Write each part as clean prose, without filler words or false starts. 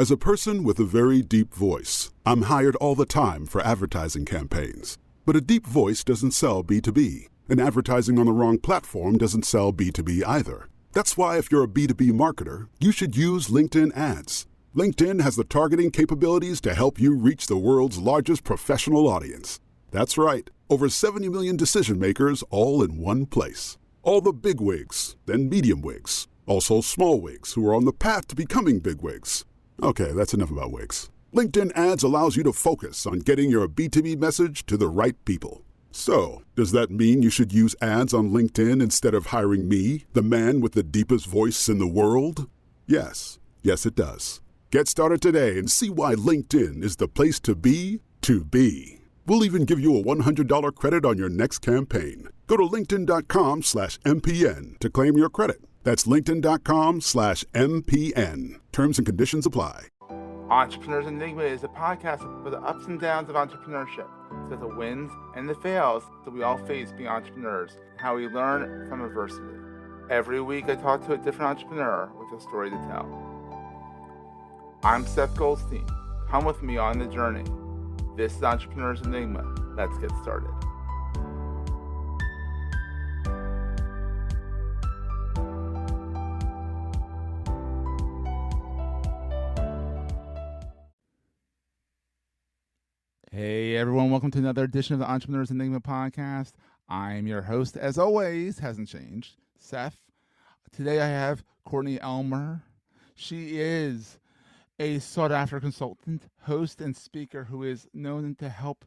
As a person with a very deep voice, I'm hired all the time for advertising campaigns. But a deep voice doesn't sell B2B, and advertising on the wrong platform doesn't sell B2B either. That's why if you're a B2B marketer, you should use LinkedIn ads. LinkedIn has the targeting capabilities to help you reach the world's largest professional audience. That's right, over 70 million decision makers all in one place. All the big wigs, then medium wigs, also small wigs who are on the path to becoming big wigs. Okay, that's enough about wigs. LinkedIn ads allows you to focus on getting your B2B message to the right people. So, does that mean you should use ads on LinkedIn instead of hiring me, the man with the deepest voice in the world? Yes, it does. Get started today and see why LinkedIn is the place to be to be. We'll even give you a $100 credit on your next campaign. Go to linkedin.com/MPN to claim your credit. That's linkedin.com/MPN. Terms and conditions apply. Entrepreneurs Enigma is a podcast for the ups and downs of entrepreneurship. It's got the wins and the fails that we all face being entrepreneurs, and how we learn from adversity. Every week I talk to a different entrepreneur with a story to tell. I'm Seth Goldstein. Come with me on the journey. This is Entrepreneurs Enigma. Let's get started. Hey everyone, welcome to another edition of the Entrepreneurs Enigma podcast. I'm your host, as always, hasn't changed, Seth. Today I have Courtney Elmer. She is a sought-after consultant, host, and speaker who is known to help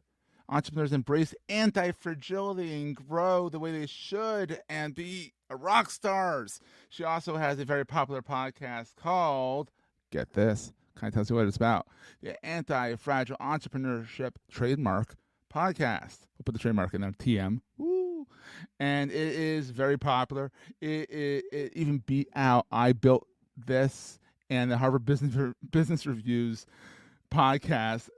entrepreneurs embrace anti-fragility and grow the way they should and be rock stars. She also has a very popular podcast called, get this, kind of tells you what it's about, the Anti-Fragile Entrepreneurship trademark podcast. We'll put the trademark in there, TM. Woo. And it is very popular. It even beat out I Built This and the Harvard Business Review's podcast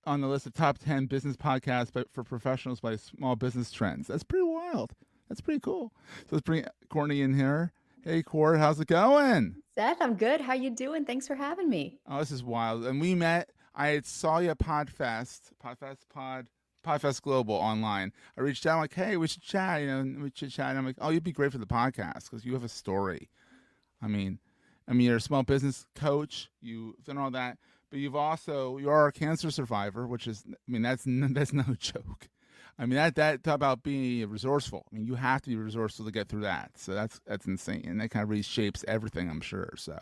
on the list of top 10 business podcasts for professionals by Small Business Trends. That's pretty wild. That's pretty cool. So let's bring Courtney in here. Hey, Court, how's it going? Seth, I'm good. How you doing? Thanks for having me. Oh, this is wild. And we met. I saw you at PodFest Global online. I reached out, I'm like, hey, we should chat. We should chat. And I'm like, oh, you'd be great for the podcast because you have a story. I mean, you're a small business coach. You've done all that, but you are a cancer survivor, which is, that's no joke. That talk about being resourceful. You have to be resourceful to get through that. So that's insane, and that kind of reshapes everything, I'm sure. So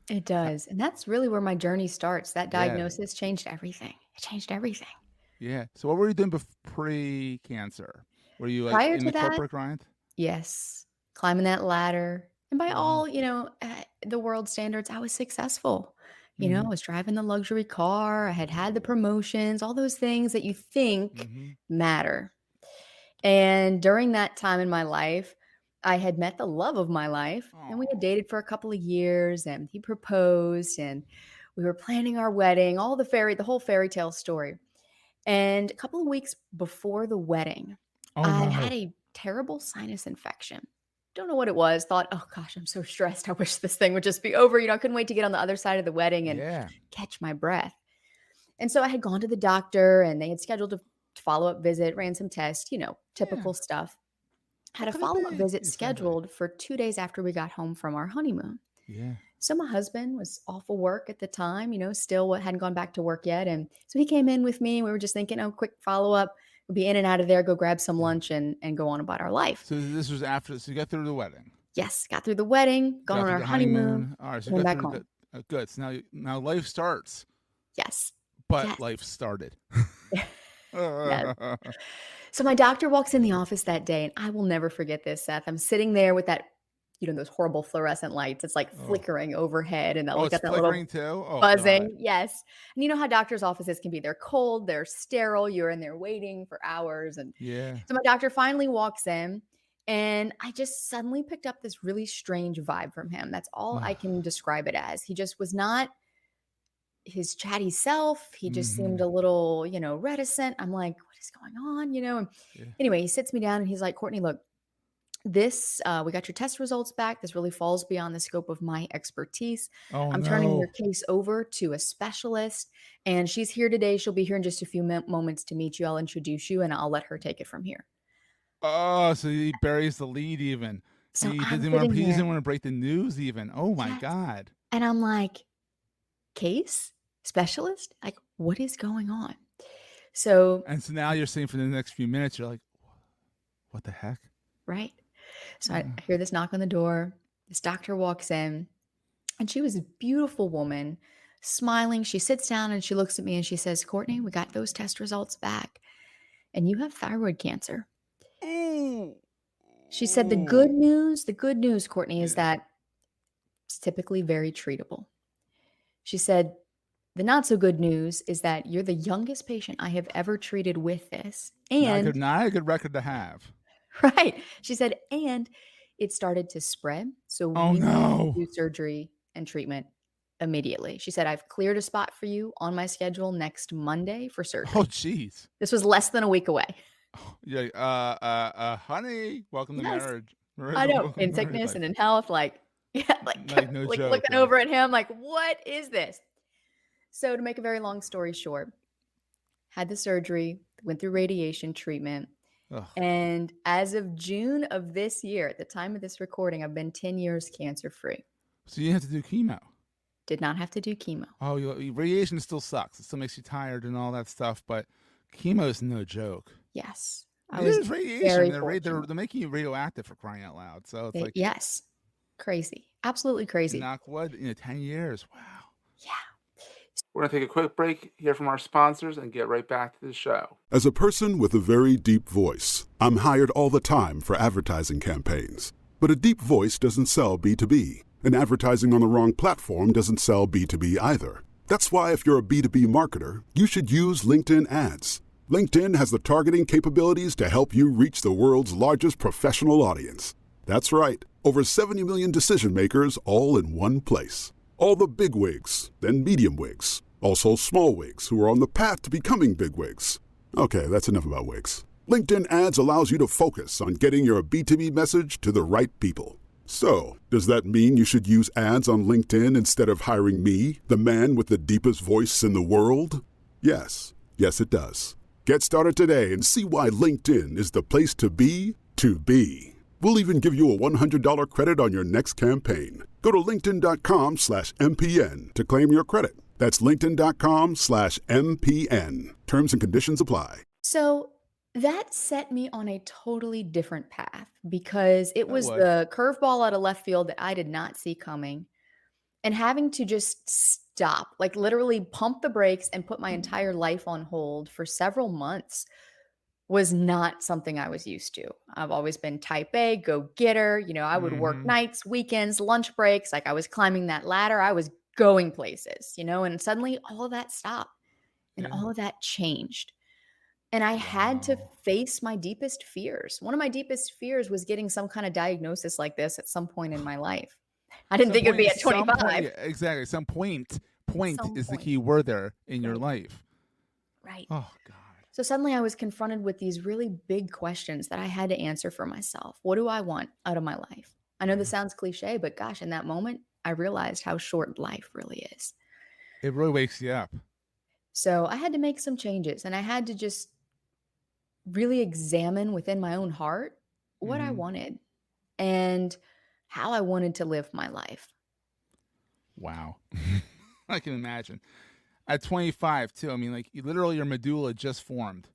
it does, and that's really where my journey starts. That diagnosis changed everything. It changed everything. Yeah. So what were you doing pre-cancer? Were you Prior in to the that, corporate grind? Yes, climbing that ladder, and by all the world standards, I was successful. I was driving the luxury car. I had the promotions, all those things that you think matter. And during that time in my life, I had met the love of my life, and we had dated for a couple of years, and he proposed, and we were planning our wedding, the whole fairy tale story. And a couple of weeks before the wedding, I had a terrible sinus infection. Don't know what it was. Thought, oh gosh, I'm so stressed. I wish this thing would just be over. I couldn't wait to get on the other side of the wedding and catch my breath. And so I had gone to the doctor, and they had scheduled a follow-up visit, ran some tests, typical stuff. Had a follow-up visit scheduled for 2 days after we got home from our honeymoon. Yeah. So my husband was off of work at the time, still hadn't gone back to work yet. And so he came in with me, and we were just thinking, quick follow-up. We'll be in and out of there, go grab some lunch and go on about our life. So this was after, so you got through the wedding. Yes, got through the wedding, gone on our honeymoon. All right, so came back home. Good. So now life starts. Yes. But life started. Yes. So my doctor walks in the office that day, and I will never forget this, Seth. I'm sitting there with that, those horrible fluorescent lights. It's like flickering overhead, and it's got that flickering little too? buzzing. God. Yes. And you know how doctors' offices can be. They're cold, they're sterile, you're in there waiting for hours. And so my doctor finally walks in, and I just suddenly picked up this really strange vibe from him. That's all I can describe it as. He just was not his chatty self. He just seemed a little, reticent. I'm like, what is going on? And anyway, he sits me down, and he's like, Courtney, look, We got your test results back. This really falls beyond the scope of my expertise. Oh I'm turning your no. case over to a specialist, and she's here today. She'll be here in just a few moments to meet you. I'll introduce you, and I'll let her take it from here. Oh, so he buries the lead even. So He I'm doesn't want sitting he there, doesn't want to break the news even. Oh my yes, God. and I'm like, case specialist? Like, what is going on? So, And so now you're saying for the next few minutes, you're like, what the heck? right. So I Uh, hear this knock on the door. This doctor walks in, and she was a beautiful woman, smiling. She sits down and she looks at me and she says, Courtney, we got those test results back, and you have thyroid cancer. Ooh. She said, Ooh. the good news, Courtney, is Yeah. that it's typically very treatable. She said, the not so good news is that you're the youngest patient I have ever treated with this. And Not a good record to have. right. She said, and it started to spread. So Oh we need to no. do surgery and treatment immediately. She said, I've cleared a spot for you on my schedule next Monday for Oh surgery. jeez. This was less than a week away. Yeah, honey, welcome to Yes, marriage. I know. Welcome In to married sickness and life. in health, like, yeah, Like no like joke. looking Like, over at him, like, what is this? So, to make a very long story short, had the surgery, went through radiation treatment. ugh. And as of June of this year, at the time of this recording, I've been 10 years cancer free. So you have to do chemo. Did not have to do chemo. Oh, radiation still sucks. It still makes you tired and all that stuff, but chemo is no joke. Yes. I It was is radiation. I very mean, they're fortunate. making you radioactive for crying out loud. So it's like, Yes. Crazy. Absolutely and crazy. knock wood, 10 years. Wow. Yeah. We're going to take a quick break, hear from our sponsors, and get right back to the show. As a person with a very deep voice, I'm hired all the time for advertising campaigns. But a deep voice doesn't sell B2B, and advertising on the wrong platform doesn't sell B2B either. That's why if you're a B2B marketer, you should use LinkedIn ads. LinkedIn has the targeting capabilities to help you reach the world's largest professional audience. That's right, over 70 million decision makers all in one place. All the big wigs, then medium wigs, also small wigs who are on the path to becoming big wigs. Okay, that's enough about wigs. LinkedIn ads allows you to focus on getting your B2B message to the right people. So, does that mean you should use ads on LinkedIn instead of hiring me, the man with the deepest voice in the world? Yes. Yes, it does. Get started today and see why LinkedIn is the place to be to be. We'll even give you a $100 credit on your next campaign. Go to linkedin.com/MPN to claim your credit. That's linkedin.com/MPN. Terms and conditions apply. So that set me on a totally different path because it That was would. the curveball out of left field that I did not see coming. And having to just stop, like literally pump the brakes and put my entire life on hold for several months was not something I was used to. I've always been type A, go getter. I would work Mm-hmm. nights, weekends, lunch breaks. Like I was climbing that ladder. I was going places, and suddenly all of that stopped and Yeah. all of that changed. And I had to Wow. face my deepest fears. One of my deepest fears was getting some kind of diagnosis like this at some point in my life. I didn't think it would be at Some point, 25. yeah, exactly. Some point Some is the point. key word there in your Right. life. Right. Oh God. So suddenly I was confronted with these really big questions that I had to answer for myself. What do I want out of my life? I know this Yeah. sounds cliche, but gosh, in that moment, I realized how short life really is. It really wakes you up. So I had to make some changes and I had to just really examine within my own heart what I Mm-hmm. wanted and how I wanted to live my life. Wow. I can imagine. At 25 too. I mean, like literally your medulla just formed.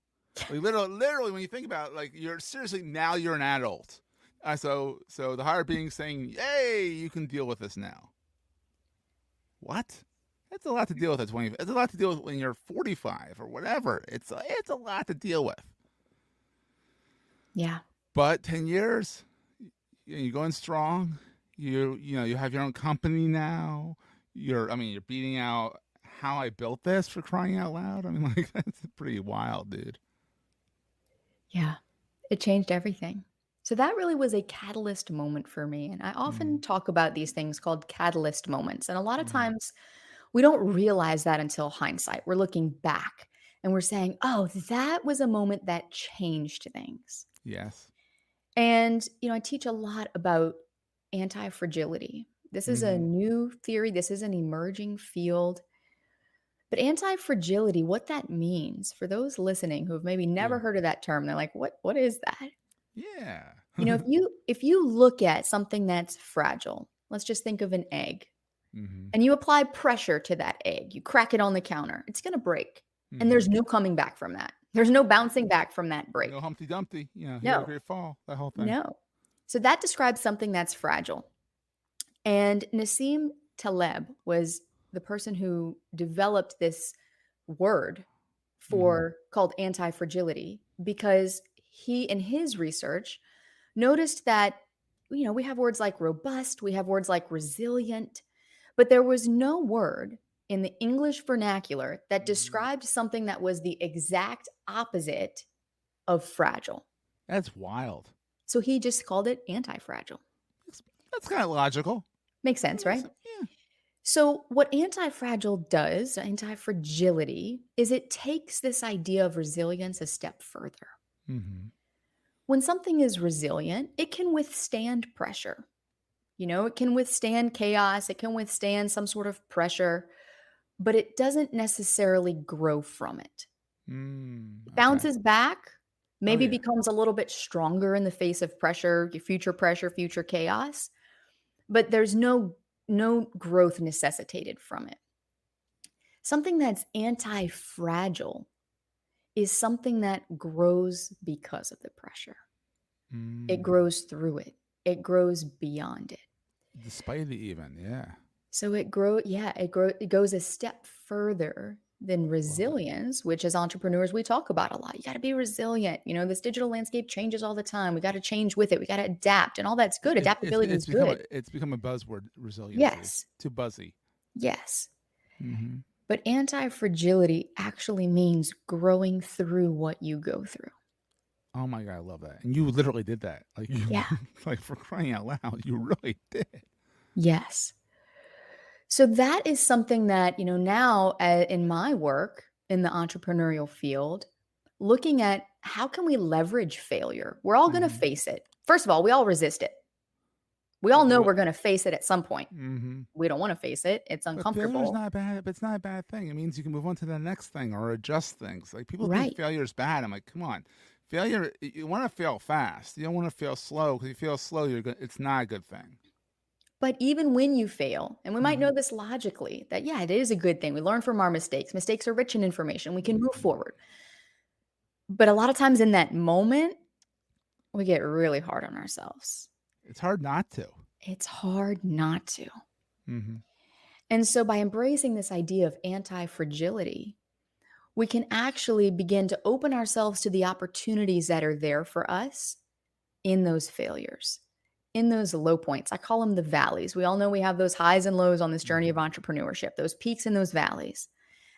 Like literally when you think about it, like you're seriously now you're an adult. So the higher being saying, "Hey, you can deal with this now." What? It's a lot to deal with at 20. It's a lot to deal with when you're 45 or whatever. It's a lot to deal with. Yeah. But 10 years, you're going strong. You have your own company now. You're beating out How I Built This, for crying out loud. I mean, like that's pretty wild, dude. Yeah. It changed everything. So that really was a catalyst moment for me. And I Mm-hmm. often talk about these things called catalyst moments. And a lot of Mm-hmm. times we don't realize that until hindsight. We're looking back and we're saying, oh, that was a moment that changed things. Yes. And, I teach a lot about anti-fragility. This is a Mm-hmm. new theory. This is an emerging field. But anti-fragility, what that means for those listening who have maybe never Yeah. heard of that term, they're like, what is that? Yeah. If you look at something that's fragile, let's just think of an egg, Mm-hmm. and you apply pressure to that egg, you crack it on the counter, it's going to break. And Mm-hmm. there's no coming back from that. There's no bouncing back from that No break. Humpty Dumpty. He had a No, great fall. That whole thing. no. So that describes something that's fragile. And Nassim Taleb was the person who developed this word Mm-hmm. for called anti-fragility because he in his research noticed that we have words like robust, we have words like resilient, but there was no word in the English vernacular that Mm-hmm. described something that was the exact opposite of fragile. That's wild. So he just called it anti-fragile. That's, that's kind of logical. Makes That sense, makes right? sense. Yeah. So, what anti-fragile does, anti-fragility, is it takes this idea of resilience a step further. Mm-hmm. When something is resilient, it can withstand pressure. It can withstand chaos, it can withstand some sort of pressure, but it doesn't necessarily grow from it. It Okay. bounces back, Oh maybe yeah. becomes a little bit stronger in the face of pressure, future chaos, but there's no growth necessitated from it. Something that's anti-fragile is something that grows because of the pressure. It Mm. grows through it. It grows beyond it. Despite it, even. Yeah. So it goes a step further than Love it. resilience, which as entrepreneurs we talk about a lot. You got to be resilient. This digital landscape changes all the time. We got to change with it. We got to adapt, and all that's good. Adaptability is good. It's become a buzzword. Resiliency. It's Yes. too buzzy. Yes. Mm-hmm. But anti-fragility actually means growing through what you go through. Oh my god, I love that. And you literally did that. Like you, Yeah. like for crying out loud, you really did. Yes. So that is something that, now in my work in the entrepreneurial field, looking at how can we leverage failure? We're all going to Mm-hmm. face it. First of all, we all resist it. We all know we're going to face it at some point. Mm-hmm. We don't want to face it. It's But failure's uncomfortable. not bad. But it's not a bad thing. It means you can move on to the next thing or adjust things. Like people think Right. failure is bad. I'm like, come on, failure. You want to fail fast. You don't want to fail slow because you fail slow, it's not a good thing. But even when you fail, and we might Mm-hmm. know this logically, that yeah, it is a good thing. We learn from our mistakes. Mistakes are rich in information. We can move Mm-hmm. forward. But a lot of times in that moment, we get really hard on ourselves. It's hard not to. It's hard not to. Mm-hmm. And so by embracing this idea of anti-fragility, we can actually begin to open ourselves to the opportunities that are there for us in those failures, in those low points. I call them the valleys. We all know we have those highs and lows on this journey of entrepreneurship, those peaks and those valleys.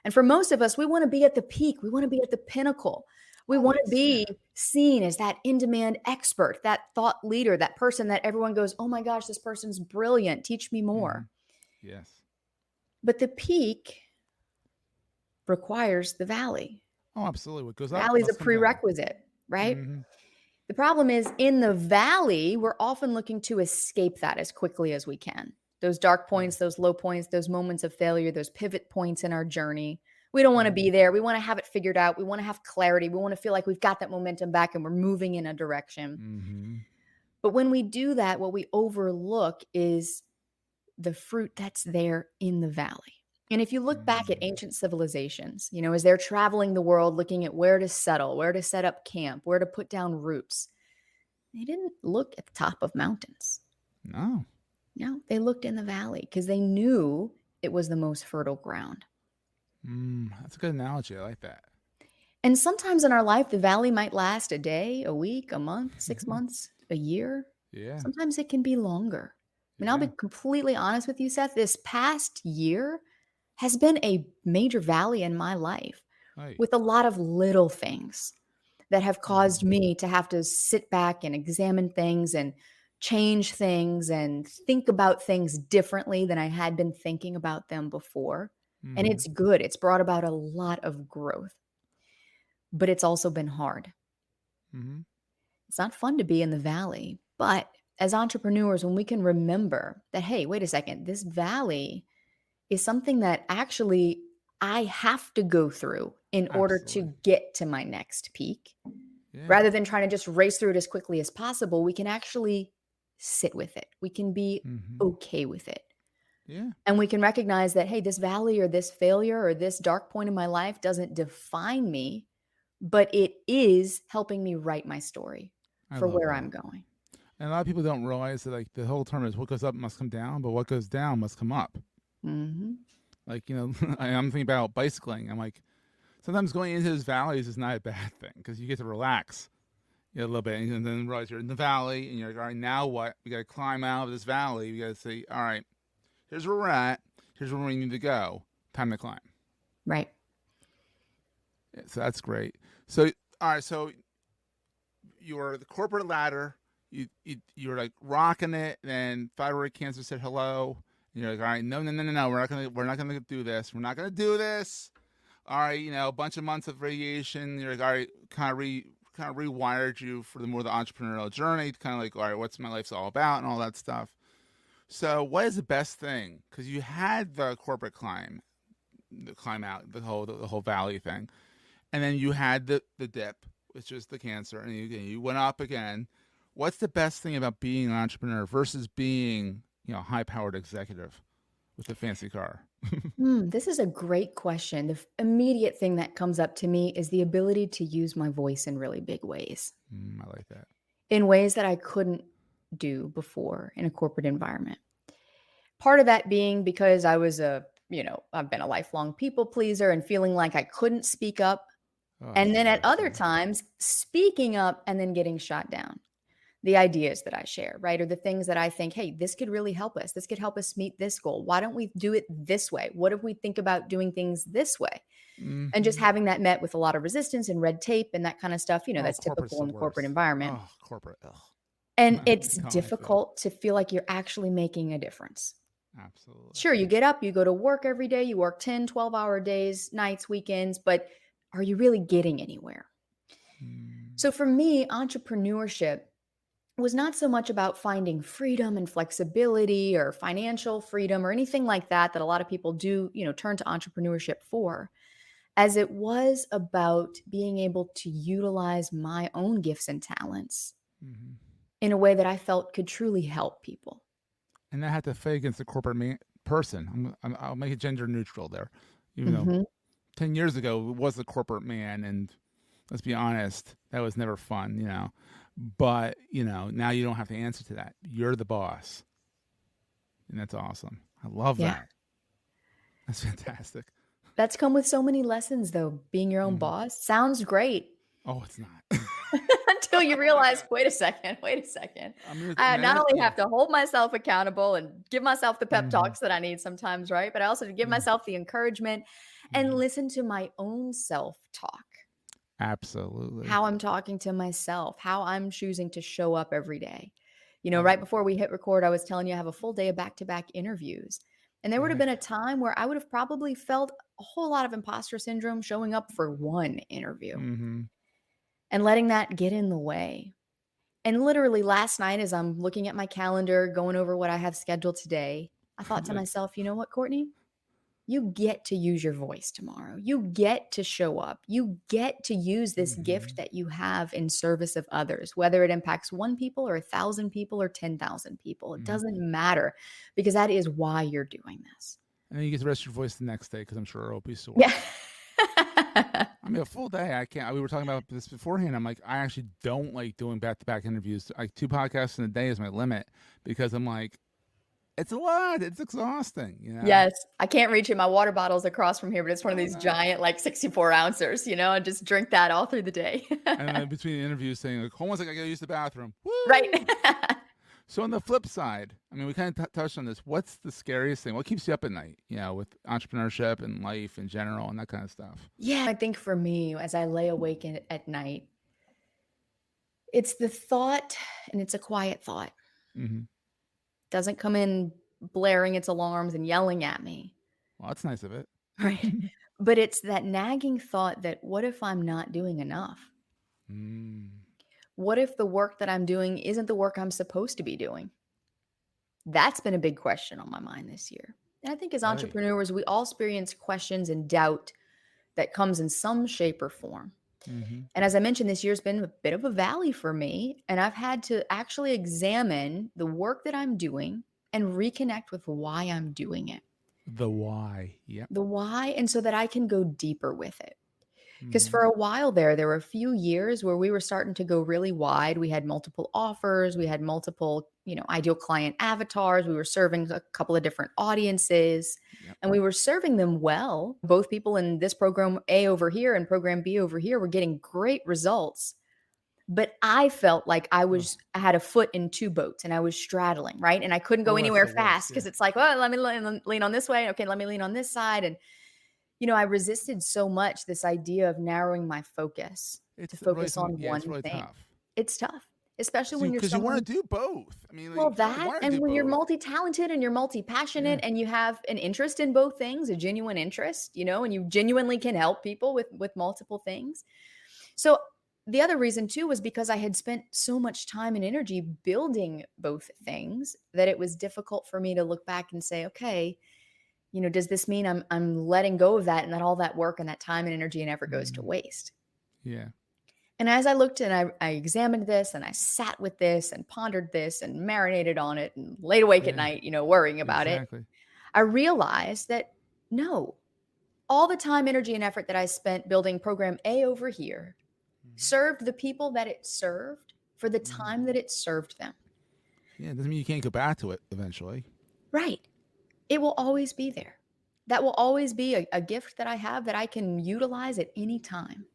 And for most of us, we want to be at the peak. We want to be at the pinnacle. We want to Always, be yeah. seen as that in-demand expert, that thought leader, that person that everyone goes, oh my gosh, this person's brilliant. Teach me Mm-hmm. more. Yes. But the peak requires the valley. Oh, absolutely. What goes up Valley is a must come down. prerequisite, right? Mm-hmm. The problem is in the valley, we're often looking to escape that as quickly as we can. Those dark Yeah. points, those low points, those moments of failure, those pivot points in our journey. We don't want to Mm-hmm. be there. We want to have it figured out. We want to have clarity. We want to feel like we've got that momentum back and we're moving in a direction. Mm-hmm. But when we do that, what we overlook is the fruit that's there in the valley. And if you look back at Mm-hmm. ancient civilizations, as they're traveling the world looking at where to settle, where to set up camp, where to put down roots, they didn't look at the top of mountains. No. No, they looked in the valley because they knew it was the most fertile ground. That's a good analogy. I like that. And sometimes in our life, the valley might last a day, a week, a month, 6 months, a year. Yeah. Sometimes it can be longer. I mean, I'll be Yeah. completely honest with you, Seth. This past year has been a major valley in my life Right. with a lot of little things that have caused Mm-hmm. me to have to sit back and examine things and change things and think about things differently than I had been thinking about them before. And Mm-hmm. it's good. It's brought about a lot of growth, but it's also been hard. Mm-hmm. It's not fun to be in the valley. But as entrepreneurs, when we can remember that, hey, wait a second, this valley is something that actually I have to go through in order to Absolutely. get to my next peak, Yeah. rather than trying to just race through it as quickly as possible, we can actually sit with it. We can be Mm-hmm. okay with it. Yeah. And we can recognize that, hey, this valley or this failure or this dark point in my life doesn't define me, but it is helping me write my story I for love where that. I'm going. And a lot of people don't realize that like the whole term is what goes up must come down, but what goes down must come up. Mm-hmm. Like, I'm thinking about bicycling. I'm like, sometimes going into those valleys is not a bad thing because you get to relax a little bit and then realize you're in the valley and you're like, all right, now what? We got to climb out of this valley. We got to say, all right, here's where we're at. Here's where we need to go. Time to climb. Right. Yeah, so that's great. So, all right, so you're the corporate ladder. You're like rocking it. Then thyroid cancer said hello. And you're like, all right, no. We're not gonna do this. We're not gonna do this. All right, a bunch of months of radiation. You're like, all right, kind of rewired you for the entrepreneurial journey. Kind of like, all right, what's my life's all about and all that stuff. So, what is the best thing? Because you had the corporate climb out, the whole valley thing, and then you had the dip, which is the cancer, and you went up again. What's the best thing about being an entrepreneur versus being a high powered executive with a fancy car? This is a great question. The immediate thing that comes up to me is the ability to use my voice in really big ways, I like that. in ways that I couldn't do before in a corporate environment. Part of that being because I've been a lifelong people pleaser and feeling like I couldn't speak up. Oh, I And feel then at that other too. times, speaking up and then getting shot down. The ideas that I share, right? Or the things that I think, hey, this could really help us. This could help us meet this goal. Why don't we do it this way? What if we think about doing things this way? And just Mm-hmm. having that met with a lot of resistance and red tape and that kind of stuff, Oh, that's corporate's typical the in the corporate worst. environment. Oh, corporate. Ugh. And You it's know how I feel. difficult to feel like you're actually making a difference. Absolutely. Sure, you get up, you go to work every day, you work 10, 12-hour days, nights, weekends, but are you really getting anywhere? Mm. So for me, entrepreneurship was not so much about finding freedom and flexibility or financial freedom or anything like that a lot of people do, turn to entrepreneurship for, as it was about being able to utilize my own gifts and talents Mm-hmm. in a way that I felt could truly help people. And that had to fight against the corporate person. I'll make it gender neutral there, even though Mhm. 10 years ago it was the corporate man, and let's be honest, that was never fun, But now you don't have to answer to that. You're the boss, and that's awesome. I love Yeah. that. That's fantastic. That's come with so many lessons though. Being your own Mhm. boss sounds great Oh, it's not. until you Oh my realize, god. wait a second, wait a second. I mean, I not only yeah. have to hold myself accountable and give myself the pep Hmm. talks that I need sometimes, right? But I also have to give Yeah. myself the encouragement and Hmm. listen to my own self-talk, Absolutely. how I'm talking to myself, how I'm choosing to show up every day. Oh, Right before we hit record, I was telling you I have a full day of back-to-back interviews. And there would have yeah. been a time where I would have probably felt a whole lot of imposter syndrome showing up for one interview Hmm. and letting that get in the way. And literally last night, as I'm looking at my calendar, going over what I have scheduled today, I thought to Like, myself, you know what, Courtney? You get to use your voice tomorrow. You get to show up. You get to use this gift hmm. that you have in service of others, whether it impacts one people or 1,000 people or 10,000 people. It Hmm. doesn't matter because that is why you're doing this. And then you get to rest your voice the next day because I'm sure it'll be sore. Yeah. I mean, a full day, I can't. We were talking about this beforehand. I'm like, I actually don't like doing back to back interviews. Like 2 podcasts in a day is my limit because I'm like, it's a lot. It's exhausting. Yes. I can't reach it. My water bottle's across from here, but it's one of Oh these no. giant, like 64 ounces, and just drink that all through the day. And then between the interviews, saying like, hold on a second, I gotta use the bathroom. Right. Woo! So on the flip side, I mean, we kind of touched on this. What's the scariest thing? What keeps you up at night? With entrepreneurship and life in general and that kind of stuff. Yeah. I think for me, as I lay awake at night, it's the thought, and it's a quiet thought. Mm-hmm. Doesn't come in blaring its alarms and yelling at me. Well, that's nice of it. Right. But it's that nagging thought that what if I'm not doing enough? Mm. What if the work that I'm doing isn't the work I'm supposed to be doing? That's been a big question on my mind this year. And I think as Right. entrepreneurs, we all experience questions and doubt that comes in some shape or form. Mm-hmm. And as I mentioned, this year's been a bit of a valley for me. And I've had to actually examine the work that I'm doing and reconnect with why I'm doing it. The why. Yep. The why, and so that I can go deeper with it. Because Mm-hmm. for a while there were a few years where we were starting to go really wide. We had multiple offers. We had multiple, ideal client avatars. We were serving a couple of different audiences, Yep. and we were serving them well. Both people in this program A over here and program B over here were getting great results. But I felt like I had a foot in two boats and I was straddling, right? And I couldn't go Oh, that's anywhere the worst. fast because Yeah. it's like, well, let me lean on this way. Okay, let me lean on this side. And I resisted so much this idea of narrowing my focus to It's really focus on it's one really thing. tough. It's tough, especially when you're Because you want someone, to do both. I mean, well, you kind of that, want to and do when you're both. multi-talented and you're multi-passionate Yeah. and you have an interest in both things, a genuine interest, and you genuinely can help people with multiple things. So the other reason too was because I had spent so much time and energy building both things that it was difficult for me to look back and say, okay, does this mean I'm letting go of that and that all that work and that time and energy and effort goes to waste? Yeah. And as I looked and I examined this and I sat with this and pondered this and marinated on it and laid awake at Yeah. night, worrying about it, Exactly. I realized that no, all the time, energy, and effort that I spent building program A over here served the people that it served for the time that it served them. Yeah. It doesn't mean you can't go back to it eventually. Right. It will always be there. That will always be a gift that I have that I can utilize at any time.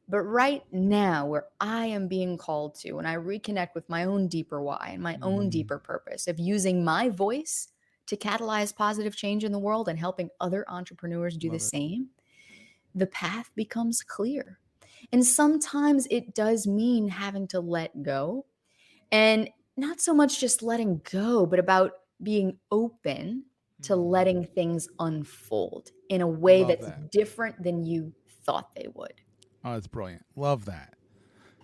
But right now, where I am being called to, and I reconnect with my own deeper why and my own deeper purpose of using my voice to catalyze positive change in the world and helping other entrepreneurs do the Love it. same, the path becomes clear. And sometimes it does mean having to let go, and not so much just letting go, but about being open to letting things unfold in a way Love that's that. different than you thought they would. Oh, that's brilliant. Love that.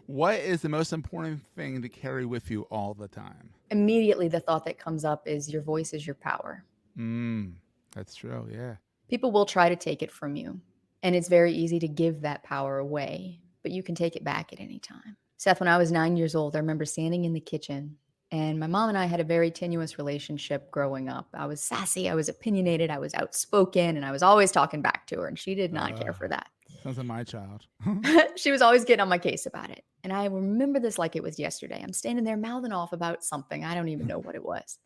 What is the most important thing to carry with you all the time? Immediately, the thought that comes up is your voice is your power. That's true. Yeah. People will try to take it from you, and it's very easy to give that power away, but you can take it back at any time. Seth, when I was 9 years old, I remember standing in the kitchen, and my mom and I had a very tenuous relationship growing up. I was sassy, I was opinionated, I was outspoken, and I was always talking back to her, and she did not care for that. Sounds like my child. She was always getting on my case about it. And I remember this like it was yesterday. I'm standing there mouthing off about something. I don't even know what it was.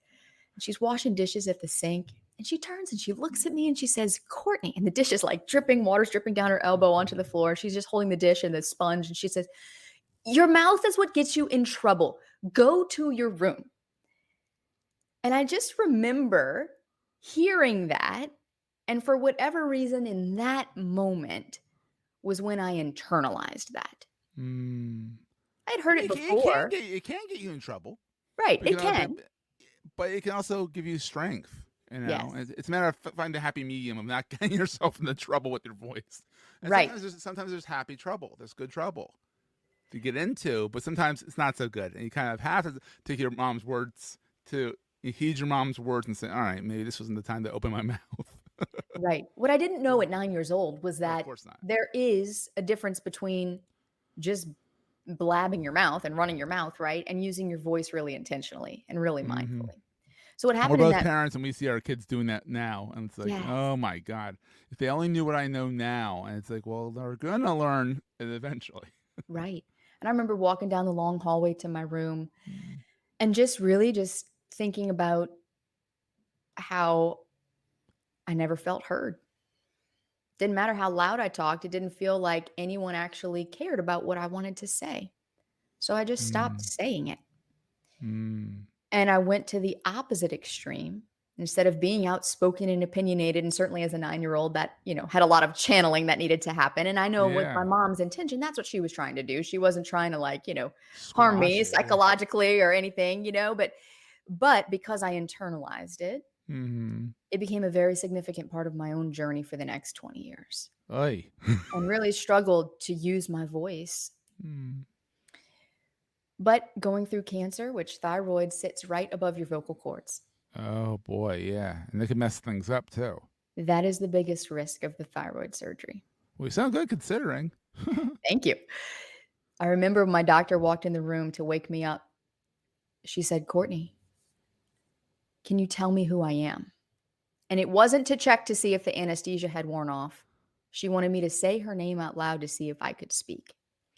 And she's washing dishes at the sink. And she turns and she looks at me and she says, Courtney. And the dish is like dripping, water's dripping down her elbow onto the floor. She's just holding the dish and the sponge. And she says, your mouth is what gets you in trouble. Go to your room. And I just remember hearing that. And for whatever reason, in that moment, was when I internalized that. I'd heard it before. It can get you in trouble. Right, But it can. But it can also give you strength. Yes. It's a matter of finding a happy medium of not getting yourself into trouble with your voice. And Right. Sometimes there's happy trouble. There's good trouble to get into, but sometimes it's not so good. And you kind of have to take your mom's words you heed your mom's words and say, all right, maybe this wasn't the time to open my mouth. Right. What I didn't know at 9 years old was that Of course not. there is a difference between just blabbing your mouth and running your mouth, right? And using your voice really intentionally and really mindfully. So what We're happened both parents, and we see our kids doing that now, and it's like, Yes. oh my God, if they only knew what I know now. And it's like, well, they're gonna learn it eventually. Right. And I remember walking down the long hallway to my room and just really just thinking about how I never felt heard. Didn't matter how loud I talked. It didn't feel like anyone actually cared about what I wanted to say. So I just stopped saying it. And I went to the opposite extreme. Instead of being outspoken and opinionated, and certainly as a 9-year-old that, had a lot of channeling that needed to happen. And I know with my mom's intention, that's what she was trying to do. She wasn't trying to harm me psychologically or anything, but because I internalized it, it became a very significant part of my own journey for the next 20 years. Oy. And really struggled to use my voice but going through cancer, which thyroid sits right above your vocal cords. Oh boy, yeah. And they can mess things up too. That is the biggest risk of the thyroid surgery. Well, you sound good considering. Thank you. I remember my doctor walked in the room to wake me up. She said, "Courtney, can you tell me who I am?" And it wasn't to check to see if the anesthesia had worn off. She wanted me to say her name out loud to see if I could speak.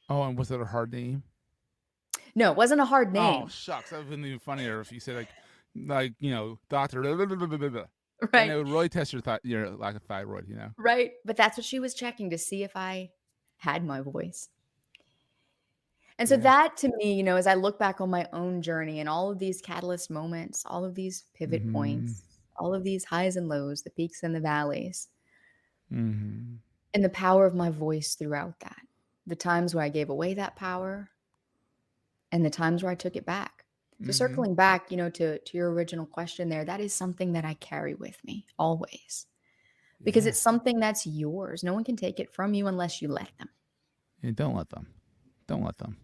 Oh, and was it a hard name? No, it wasn't a hard name. Oh, shucks. That would have been even funnier if you said doctor, blah, blah, blah, blah, blah, blah. Right. And it would really test your lack of thyroid, Right. But that's what she was checking to see if I had my voice. And so that to me, as I look back on my own journey and all of these catalyst moments, all of these pivot points, all of these highs and lows, the peaks and the valleys, and the power of my voice throughout that, the times where I gave away that power and the times where I took it back. So circling back, to your original question there, that is something that I carry with me always because it's something that's yours. No one can take it from you unless you let them. And don't let them. Don't let them.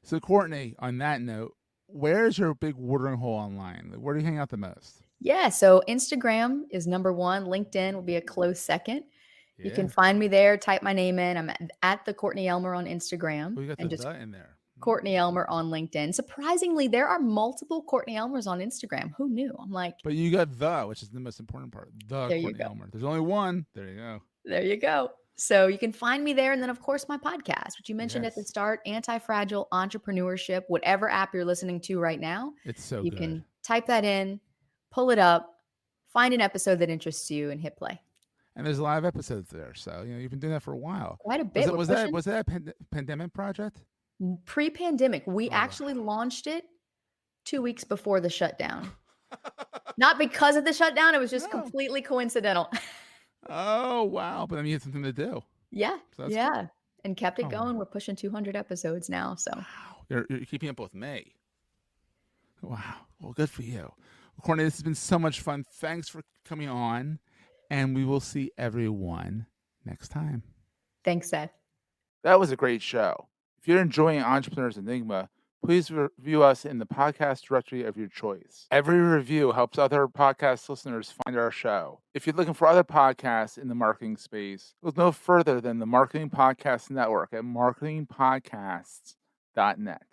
So Courtney, on that note, where's your big watering hole online? Where do you hang out the most? Yeah, so Instagram is number one. LinkedIn will be a close second. Yeah. You can find me there. Type my name in. I'm at the Courtney Elmer on Instagram. Oh, you got and the just in there. Courtney Elmer on LinkedIn. Surprisingly, there are multiple Courtney Elmers on Instagram. Who knew? I'm like, but you got the, which is the most important part. The Courtney Elmer. There's only one. There you go. There you go. So you can find me there. And then, of course, my podcast, which you mentioned at the start, Anti-Fragile Entrepreneurship, whatever app you're listening to right now. It's so you good. You can type that in, pull it up, find an episode that interests you, and hit play. And there's live episodes there. So, you've been doing that for a while. Quite a bit. Was that a pandemic project? Pre-pandemic. We actually launched it 2 weeks before the shutdown. Not because of the shutdown. It was just completely coincidental. Oh, wow. But you had something to do. Yeah. So cool. And kept it going. We're pushing 200 episodes now. So you're keeping up with me. Wow. Well, good for you. Courtney, this has been so much fun. Thanks for coming on. And we will see everyone next time. Thanks, Seth. That was a great show. If you're enjoying Entrepreneurs Enigma, please review us in the podcast directory of your choice. Every review helps other podcast listeners find our show. If you're looking for other podcasts in the marketing space, look no further than the Marketing Podcast Network at marketingpodcasts.net.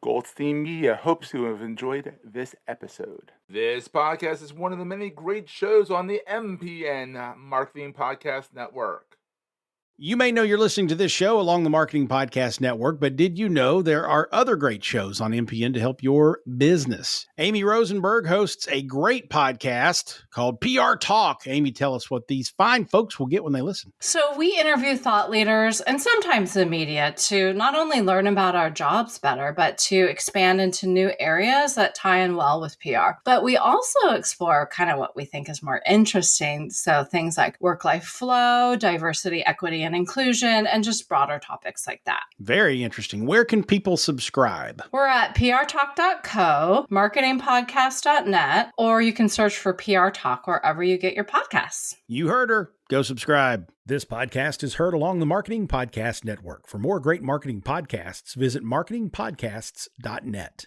Goldstein Media hopes you have enjoyed this episode. This podcast is one of the many great shows on the MPN Marketing Podcast Network. You may know you're listening to this show along the Marketing Podcast Network, but did you know there are other great shows on MPN to help your business? Amy Rosenberg hosts a great podcast called PR Talk. Amy, tell us what these fine folks will get when they listen. So we interview thought leaders and sometimes the media to not only learn about our jobs better, but to expand into new areas that tie in well with PR. But we also explore kind of what we think is more interesting. So things like work-life flow, diversity, equity, and inclusion, and just broader topics like that. Very interesting. Where can people subscribe? We're at prtalk.co, marketingpodcast.net, or you can search for PR Talk wherever you get your podcasts. You heard her. Go subscribe. This podcast is heard along the Marketing Podcast Network. For more great marketing podcasts, visit marketingpodcasts.net.